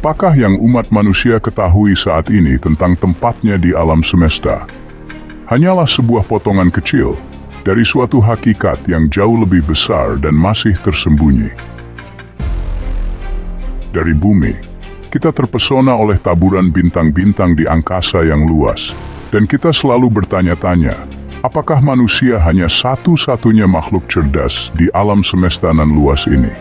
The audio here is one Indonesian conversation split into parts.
Apakah yang umat manusia ketahui saat ini tentang tempatnya di alam semesta? Hanyalah sebuah potongan kecil dari suatu hakikat yang jauh lebih besar dan masih tersembunyi. Dari bumi, kita terpesona oleh taburan bintang-bintang di angkasa yang luas, dan kita selalu bertanya-tanya, apakah manusia hanya satu-satunya makhluk cerdas di alam semesta nan luas ini?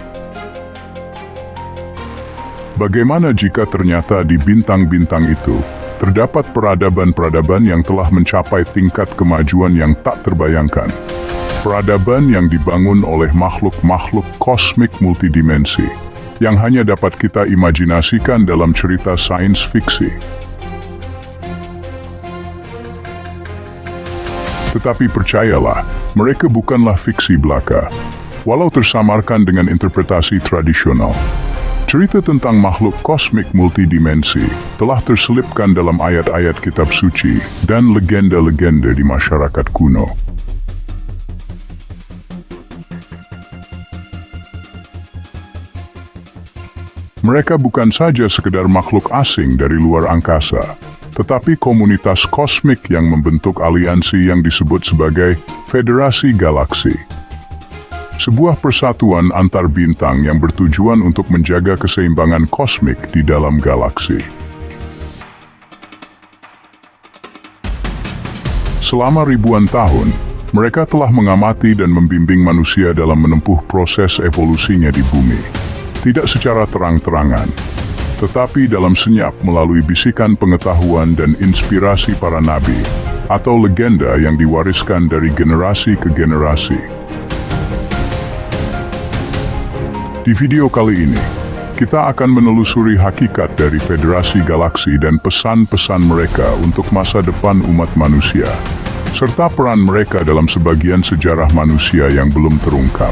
Bagaimana jika ternyata di bintang-bintang itu terdapat peradaban-peradaban yang telah mencapai tingkat kemajuan yang tak terbayangkan? Peradaban yang dibangun oleh makhluk-makhluk kosmik multidimensi yang hanya dapat kita imajinasikan dalam cerita sains fiksi. Tetapi percayalah, mereka bukanlah fiksi belaka, walau tersamarkan dengan interpretasi tradisional. Cerita tentang makhluk kosmik multidimensi telah terselipkan dalam ayat-ayat kitab suci dan legenda-legenda di masyarakat kuno. Mereka bukan saja sekedar makhluk asing dari luar angkasa, tetapi komunitas kosmik yang membentuk aliansi yang disebut sebagai Federasi Galaksi. Sebuah persatuan antar bintang yang bertujuan untuk menjaga keseimbangan kosmik di dalam galaksi. Selama ribuan tahun, mereka telah mengamati dan membimbing manusia dalam menempuh proses evolusinya di bumi. Tidak secara terang-terangan, tetapi dalam senyap melalui bisikan pengetahuan dan inspirasi para nabi, atau legenda yang diwariskan dari generasi ke generasi. Di video kali ini, kita akan menelusuri hakikat dari Federasi Galaksi dan pesan-pesan mereka untuk masa depan umat manusia, serta peran mereka dalam sebagian sejarah manusia yang belum terungkap.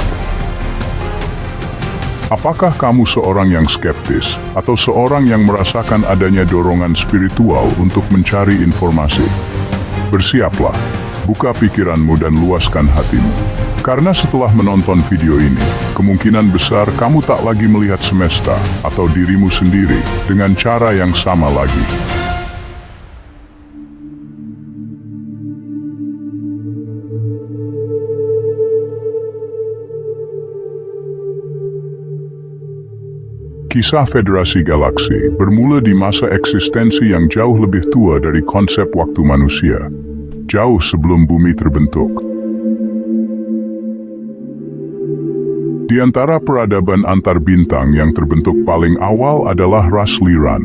Apakah kamu seorang yang skeptis atau seorang yang merasakan adanya dorongan spiritual untuk mencari informasi? Bersiaplah, buka pikiranmu dan luaskan hatimu. Karena setelah menonton video ini, kemungkinan besar kamu tak lagi melihat semesta atau dirimu sendiri dengan cara yang sama lagi. Kisah Federasi Galaksi bermula di masa eksistensi yang jauh lebih tua dari konsep waktu manusia, jauh sebelum bumi terbentuk. Di antara peradaban antar bintang yang terbentuk paling awal adalah ras Lyran,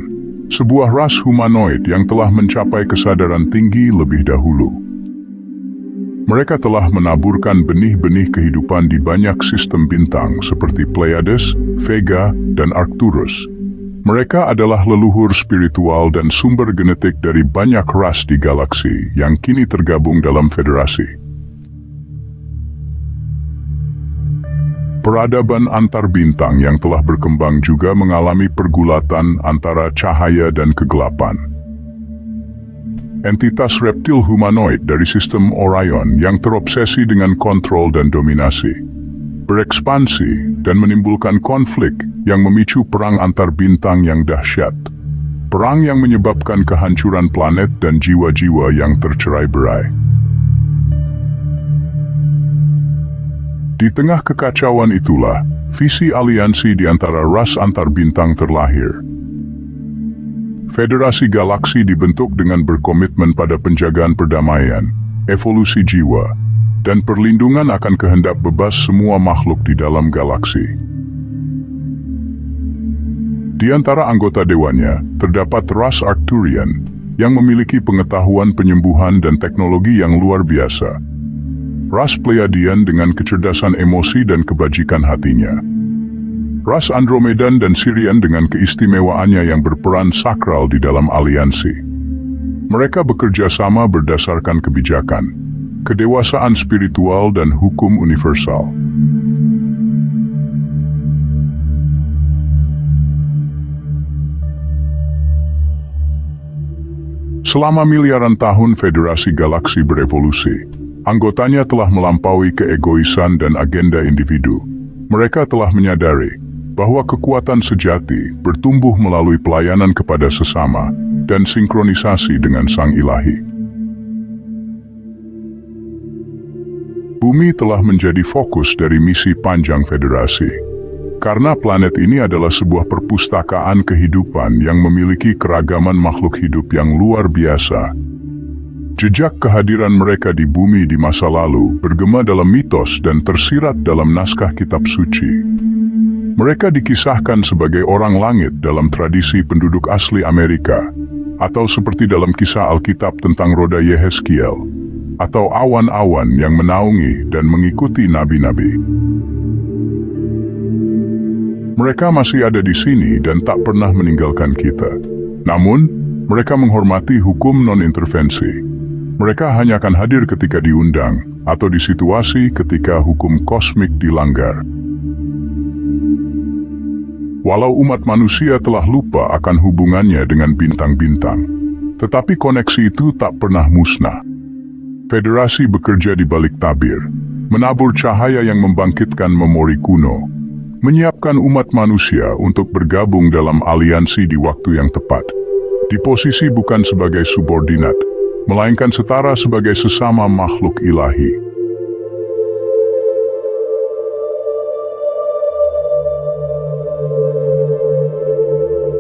sebuah ras humanoid yang telah mencapai kesadaran tinggi lebih dahulu. Mereka telah menaburkan benih-benih kehidupan di banyak sistem bintang seperti Pleiades, Vega, dan Arcturus. Mereka adalah leluhur spiritual dan sumber genetik dari banyak ras di galaksi yang kini tergabung dalam federasi. Peradaban antar bintang yang telah berkembang juga mengalami pergulatan antara cahaya dan kegelapan. Entitas reptil humanoid dari sistem Orion yang terobsesi dengan kontrol dan dominasi, berekspansi dan menimbulkan konflik yang memicu perang antar bintang yang dahsyat. Perang yang menyebabkan kehancuran planet dan jiwa-jiwa yang tercerai-berai. Di tengah kekacauan itulah, visi aliansi di antara ras antar bintang terlahir. Federasi Galaksi dibentuk dengan berkomitmen pada penjagaan perdamaian, evolusi jiwa, dan perlindungan akan kehendak bebas semua makhluk di dalam galaksi. Di antara anggota dewannya, terdapat ras Arcturian yang memiliki pengetahuan penyembuhan dan teknologi yang luar biasa. Ras Pleiadian dengan kecerdasan emosi dan kebajikan hatinya. Ras Andromedan dan Sirian dengan keistimewaannya yang berperan sakral di dalam aliansi. Mereka bekerja sama berdasarkan kebijakan, kedewasaan spiritual dan hukum universal. Selama miliaran tahun Federasi Galaksi berevolusi, anggotanya telah melampaui keegoisan dan agenda individu. Mereka telah menyadari bahwa kekuatan sejati bertumbuh melalui pelayanan kepada sesama dan sinkronisasi dengan Sang Ilahi. Bumi telah menjadi fokus dari misi panjang Federasi, karena planet ini adalah sebuah perpustakaan kehidupan yang memiliki keragaman makhluk hidup yang luar biasa. Jejak kehadiran mereka di bumi di masa lalu bergema dalam mitos dan tersirat dalam naskah kitab suci. Mereka dikisahkan sebagai orang langit dalam tradisi penduduk asli Amerika, atau seperti dalam kisah Alkitab tentang roda Yehezkiel, atau awan-awan yang menaungi dan mengikuti nabi-nabi. Mereka masih ada di sini dan tak pernah meninggalkan kita. Namun, mereka menghormati hukum non-intervensi. Mereka hanya akan hadir ketika diundang, atau di situasi ketika hukum kosmik dilanggar. Walau umat manusia telah lupa akan hubungannya dengan bintang-bintang, tetapi koneksi itu tak pernah musnah. Federasi bekerja di balik tabir, menabur cahaya yang membangkitkan memori kuno, menyiapkan umat manusia untuk bergabung dalam aliansi di waktu yang tepat, di posisi bukan sebagai subordinat, melainkan setara sebagai sesama makhluk ilahi.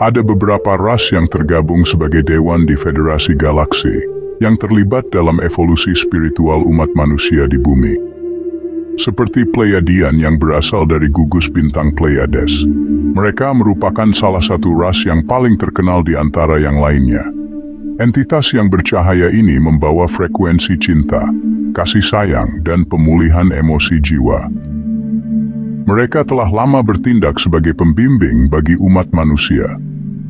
Ada beberapa ras yang tergabung sebagai dewan di Federasi Galaksi, yang terlibat dalam evolusi spiritual umat manusia di bumi. Seperti Pleiadian yang berasal dari gugus bintang Pleiades. Mereka merupakan salah satu ras yang paling terkenal di antara yang lainnya. Entitas yang bercahaya ini membawa frekuensi cinta, kasih sayang, dan pemulihan emosi jiwa. Mereka telah lama bertindak sebagai pembimbing bagi umat manusia,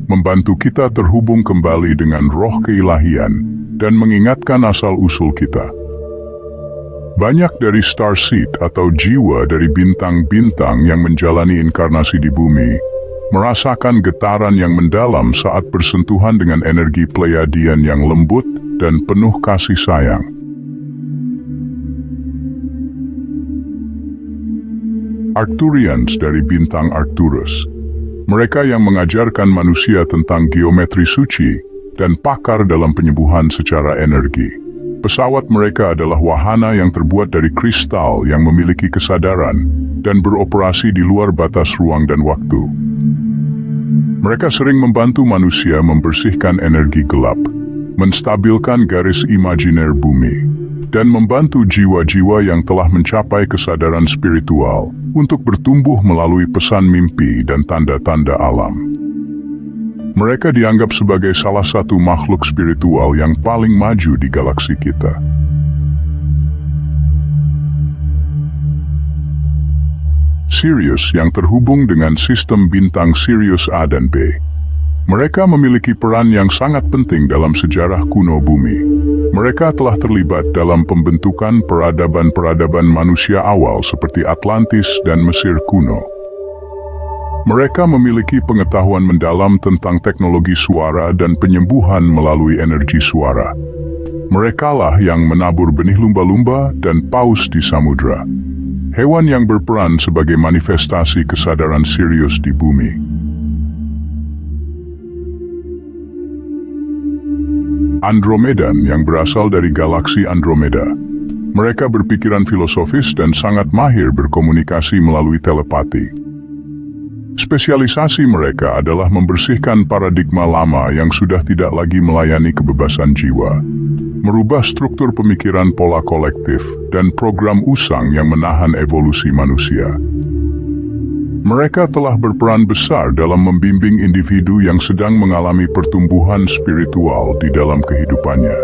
membantu kita terhubung kembali dengan roh keilahian, dan mengingatkan asal-usul kita. Banyak dari starseed atau jiwa dari bintang-bintang yang menjalani inkarnasi di bumi, merasakan getaran yang mendalam saat bersentuhan dengan energi Pleiadian yang lembut dan penuh kasih sayang. Arcturians dari bintang Arcturus. Mereka yang mengajarkan manusia tentang geometri suci dan pakar dalam penyembuhan secara energi. Pesawat mereka adalah wahana yang terbuat dari kristal yang memiliki kesadaran dan beroperasi di luar batas ruang dan waktu. Mereka sering membantu manusia membersihkan energi gelap, menstabilkan garis imajiner bumi, dan membantu jiwa-jiwa yang telah mencapai kesadaran spiritual untuk bertumbuh melalui pesan mimpi dan tanda-tanda alam. Mereka dianggap sebagai salah satu makhluk spiritual yang paling maju di galaksi kita. Sirius yang terhubung dengan sistem bintang Sirius A dan B. Mereka memiliki peran yang sangat penting dalam sejarah kuno bumi. Mereka telah terlibat dalam pembentukan peradaban-peradaban manusia awal seperti Atlantis dan Mesir kuno. Mereka memiliki pengetahuan mendalam tentang teknologi suara dan penyembuhan melalui energi suara. Merekalah yang menabur benih lumba-lumba dan paus di samudra. Hewan yang berperan sebagai manifestasi kesadaran Sirius di bumi. Andromedan yang berasal dari galaksi Andromeda. Mereka berpikiran filosofis dan sangat mahir berkomunikasi melalui telepati. Spesialisasi mereka adalah membersihkan paradigma lama yang sudah tidak lagi melayani kebebasan jiwa, merubah struktur pemikiran pola kolektif, dan program usang yang menahan evolusi manusia. Mereka telah berperan besar dalam membimbing individu yang sedang mengalami pertumbuhan spiritual di dalam kehidupannya,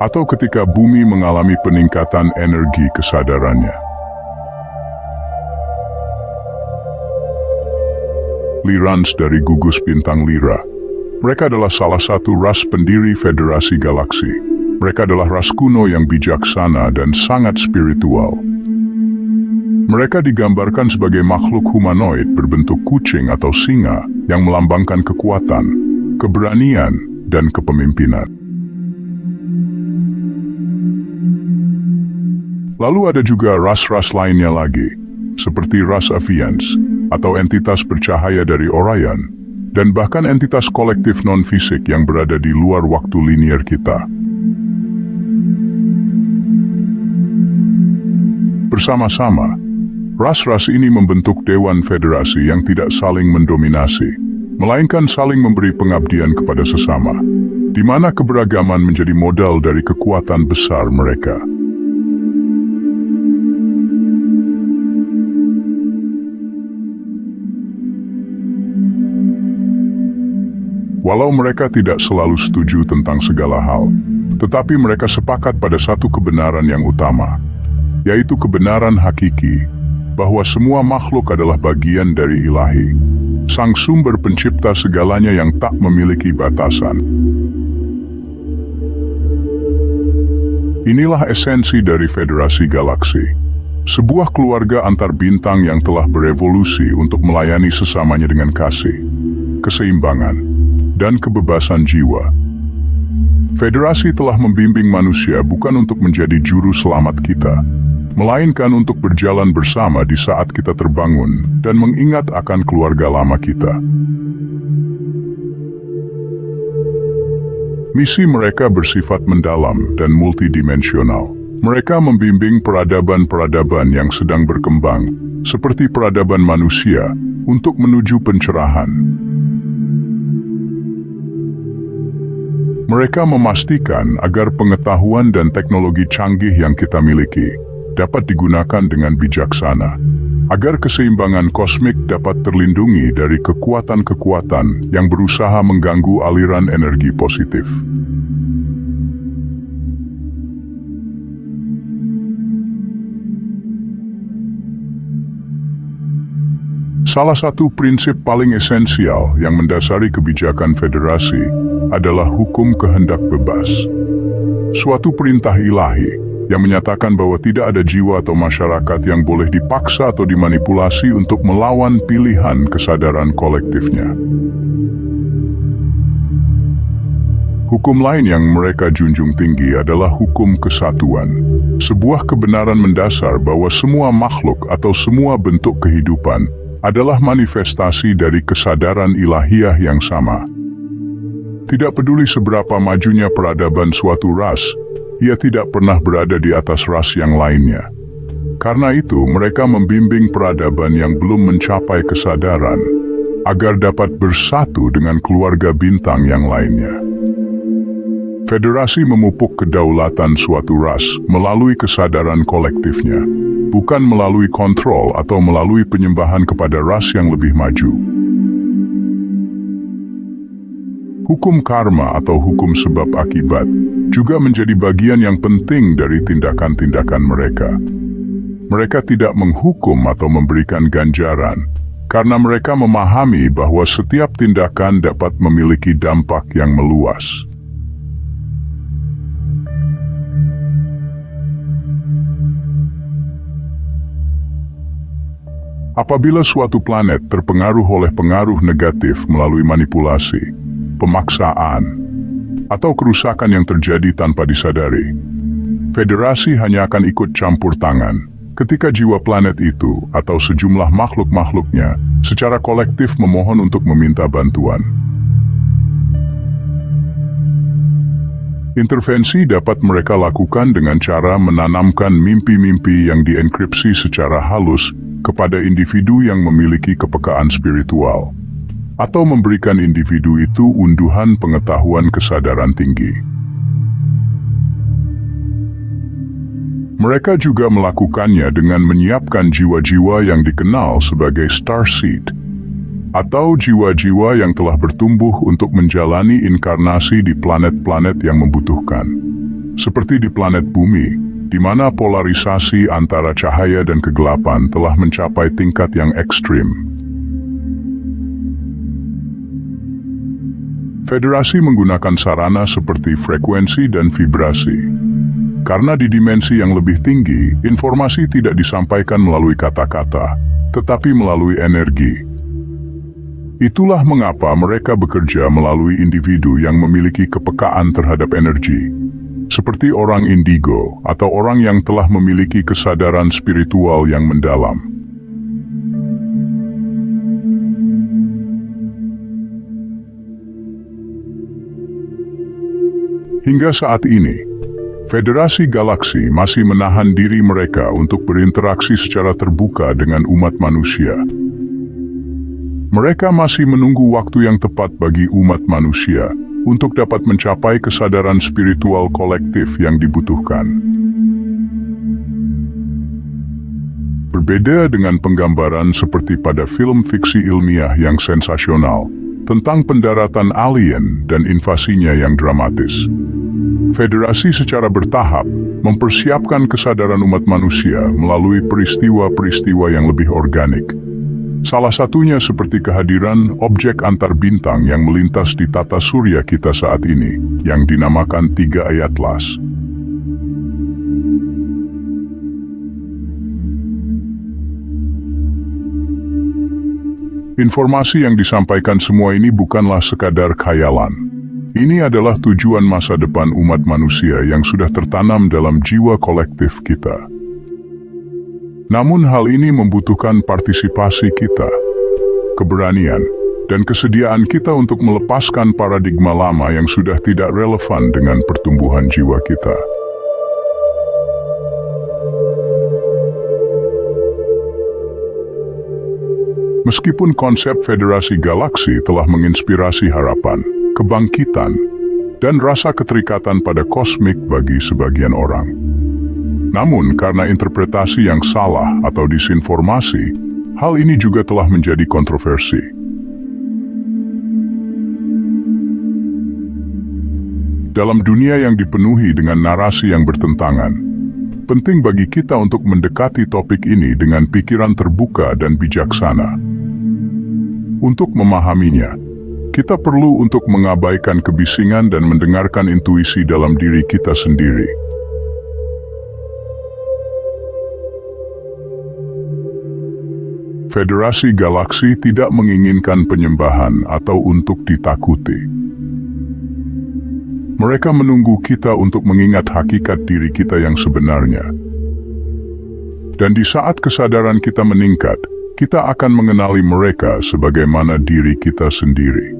atau ketika bumi mengalami peningkatan energi kesadarannya. Lyrans dari gugus bintang Lyra. Mereka adalah salah satu ras pendiri Federasi Galaksi. Mereka adalah ras kuno yang bijaksana dan sangat spiritual. Mereka digambarkan sebagai makhluk humanoid berbentuk kucing atau singa yang melambangkan kekuatan, keberanian, dan kepemimpinan. Lalu ada juga ras-ras lainnya lagi, seperti ras Avians, atau entitas bercahaya dari Orion, dan bahkan entitas kolektif non-fisik yang berada di luar waktu linier kita. Bersama-sama, ras-ras ini membentuk Dewan Federasi yang tidak saling mendominasi, melainkan saling memberi pengabdian kepada sesama, di mana keberagaman menjadi modal dari kekuatan besar mereka. Walau mereka tidak selalu setuju tentang segala hal, tetapi mereka sepakat pada satu kebenaran yang utama, yaitu kebenaran hakiki, bahwa semua makhluk adalah bagian dari Ilahi, Sang Sumber Pencipta segalanya yang tak memiliki batasan. Inilah esensi dari Federasi Galaksi, sebuah keluarga antar bintang yang telah berevolusi untuk melayani sesamanya dengan kasih, keseimbangan, dan kebebasan jiwa. Federasi telah membimbing manusia bukan untuk menjadi juru selamat kita, melainkan untuk berjalan bersama di saat kita terbangun dan mengingat akan keluarga lama kita. Misi mereka bersifat mendalam dan multidimensional. Mereka membimbing peradaban-peradaban yang sedang berkembang, seperti peradaban manusia, untuk menuju pencerahan. Mereka memastikan agar pengetahuan dan teknologi canggih yang kita miliki dapat digunakan dengan bijaksana, agar keseimbangan kosmik dapat terlindungi dari kekuatan-kekuatan yang berusaha mengganggu aliran energi positif. Salah satu prinsip paling esensial yang mendasari kebijakan federasi adalah hukum kehendak bebas. Suatu perintah ilahi yang menyatakan bahwa tidak ada jiwa atau masyarakat yang boleh dipaksa atau dimanipulasi untuk melawan pilihan kesadaran kolektifnya. Hukum lain yang mereka junjung tinggi adalah hukum kesatuan. Sebuah kebenaran mendasar bahwa semua makhluk atau semua bentuk kehidupan adalah manifestasi dari kesadaran ilahiyah yang sama. Tidak peduli seberapa majunya peradaban suatu ras, ia tidak pernah berada di atas ras yang lainnya. Karena itu, mereka membimbing peradaban yang belum mencapai kesadaran, agar dapat bersatu dengan keluarga bintang yang lainnya. Federasi memupuk kedaulatan suatu ras melalui kesadaran kolektifnya, bukan melalui kontrol atau melalui penyembahan kepada ras yang lebih maju. Hukum karma atau hukum sebab akibat juga menjadi bagian yang penting dari tindakan-tindakan mereka. Mereka tidak menghukum atau memberikan ganjaran, karena mereka memahami bahwa setiap tindakan dapat memiliki dampak yang meluas. Apabila suatu planet terpengaruh oleh pengaruh negatif melalui manipulasi, pemaksaan, atau kerusakan yang terjadi tanpa disadari, Federasi hanya akan ikut campur tangan ketika jiwa planet itu atau sejumlah makhluk-makhluknya secara kolektif memohon untuk meminta bantuan. Intervensi dapat mereka lakukan dengan cara menanamkan mimpi-mimpi yang dienkripsi secara halus kepada individu yang memiliki kepekaan spiritual, atau memberikan individu itu unduhan pengetahuan kesadaran tinggi. Mereka juga melakukannya dengan menyiapkan jiwa-jiwa yang dikenal sebagai starseed, atau jiwa-jiwa yang telah bertumbuh untuk menjalani inkarnasi di planet-planet yang membutuhkan, seperti di planet Bumi, di mana polarisasi antara cahaya dan kegelapan telah mencapai tingkat yang ekstrim. Federasi menggunakan sarana seperti frekuensi dan vibrasi. Karena di dimensi yang lebih tinggi, informasi tidak disampaikan melalui kata-kata, tetapi melalui energi. Itulah mengapa mereka bekerja melalui individu yang memiliki kepekaan terhadap energi, seperti orang indigo atau orang yang telah memiliki kesadaran spiritual yang mendalam. Hingga saat ini, Federasi Galaksi masih menahan diri mereka untuk berinteraksi secara terbuka dengan umat manusia. Mereka masih menunggu waktu yang tepat bagi umat manusia untuk dapat mencapai kesadaran spiritual kolektif yang dibutuhkan. Berbeda dengan penggambaran seperti pada film fiksi ilmiah yang sensasional tentang pendaratan alien dan invasinya yang dramatis, Federasi secara bertahap mempersiapkan kesadaran umat manusia melalui peristiwa-peristiwa yang lebih organik. Salah satunya seperti kehadiran objek antar bintang yang melintas di tata surya kita saat ini, yang dinamakan 3 Atlas. Informasi yang disampaikan semua ini bukanlah sekadar khayalan. Ini adalah tujuan masa depan umat manusia yang sudah tertanam dalam jiwa kolektif kita. Namun hal ini membutuhkan partisipasi kita, keberanian, dan kesediaan kita untuk melepaskan paradigma lama yang sudah tidak relevan dengan pertumbuhan jiwa kita. Meskipun konsep Federasi Galaksi telah menginspirasi harapan, kebangkitan, dan rasa keterikatan pada kosmik bagi sebagian orang. Namun, karena interpretasi yang salah atau disinformasi, hal ini juga telah menjadi kontroversi. Dalam dunia yang dipenuhi dengan narasi yang bertentangan, penting bagi kita untuk mendekati topik ini dengan pikiran terbuka dan bijaksana. Untuk memahaminya, kita perlu untuk mengabaikan kebisingan dan mendengarkan intuisi dalam diri kita sendiri. Federasi Galaksi tidak menginginkan penyembahan atau untuk ditakuti. Mereka menunggu kita untuk mengingat hakikat diri kita yang sebenarnya. Dan di saat kesadaran kita meningkat, kita akan mengenali mereka sebagaimana diri kita sendiri.